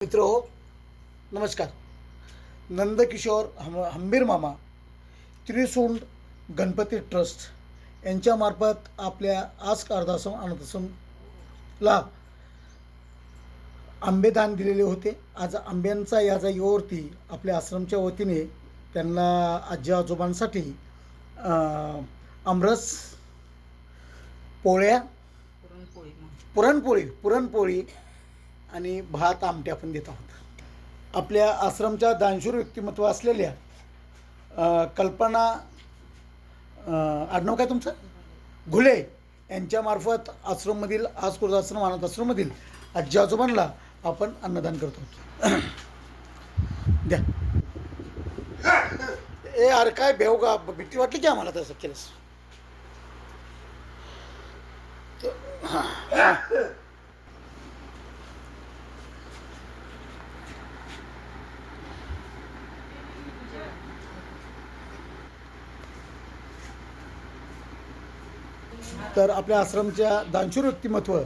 मित्र हो, नमस्कार. नंदकिशोर हंबीर मामा त्रिसूंड गणपती ट्रस्ट यांच्यामार्फत आपल्या आस्क अर्धाश्रम अनाथाश्रमला आंबेदान दिलेले होते. आज आंब्यांचा या जागेवरती आपल्या आश्रमच्या वतीने त्यांना आजी आजोबांसाठी आमरस, पोळ्या, पुरणपोळी आणि भात आमटी आपण देत आहोत. आपल्या आश्रमच्या दानशूर व्यक्तिमत्व असलेल्या कल्पना, आडनाव काय तुमचं, घुले यांच्यामार्फत आश्रममधील आस्क वृद्धाश्रम अनाथ आश्रममधील आजी आजोबांना आपण अन्नदान करत आहोत. द्या. ए अरे काय बेवगा, भीती वाटली की आम्हाला तसं केलंस. हां तर आपल्या आश्रमच्या दानशूर व्यक्तिमत्व,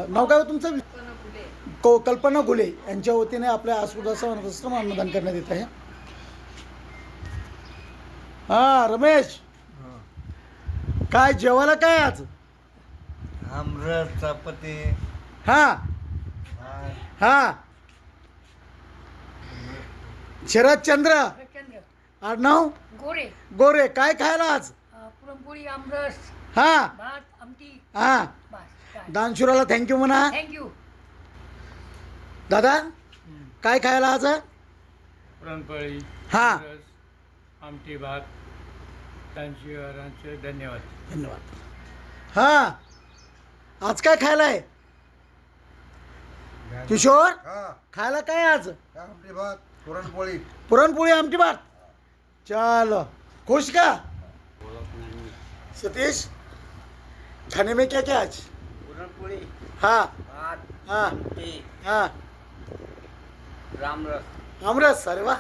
नाव काय तुमचं, कल्पना घुले यांच्या वतीने आपल्या आस्क वृद्धाश्रम अन्नदान करण्यात येत आहे. हां रमेश, काय जेवायला काय आज? आमरस, चपाती. हां हां शरदचंद्र, आडनाव गोरे. गोरे. काय खायला आज? पुरणपोळी, आमरस, हां भात, आमटी. हां बस. दानशुराला थँक्यू म्हणा. थँक्यू. दादा काय खायला आज? पुरणपोळी, हां आमरस, आमटी, भात. दानशूरांचे धन्यवाद. धन्यवाद. हां आज काय खायला आहे किशोर? खायला काय आज? आमटी भात, पुरणपोळी. पुरणपोळी, आमटी, भात. चलो, खुश का सतीश? खाने में क्या क्या आज? पुरणपोळी, हाँ भात, हाँ आमटी, हाँ रामरस. आमरस. अरे वाह.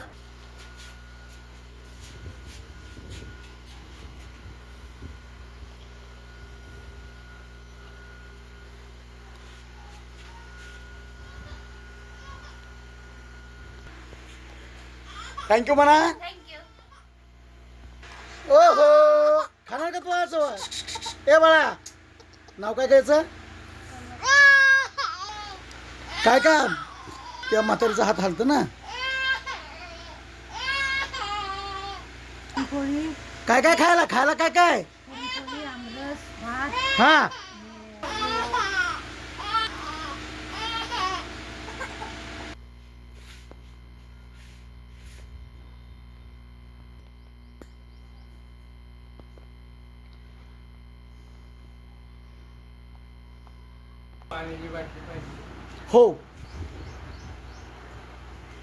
थँक्यू म्हणा. ओ हो, खाणार का तू आज? ए बाळा, नाव काय घ्यायचं? काय काम? त्या म्हातारीचा हात हलतं ना. काय काय खायला खायला काय काय? हा पाण्याची बाटली पाहिजे. हो.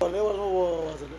वाजलं.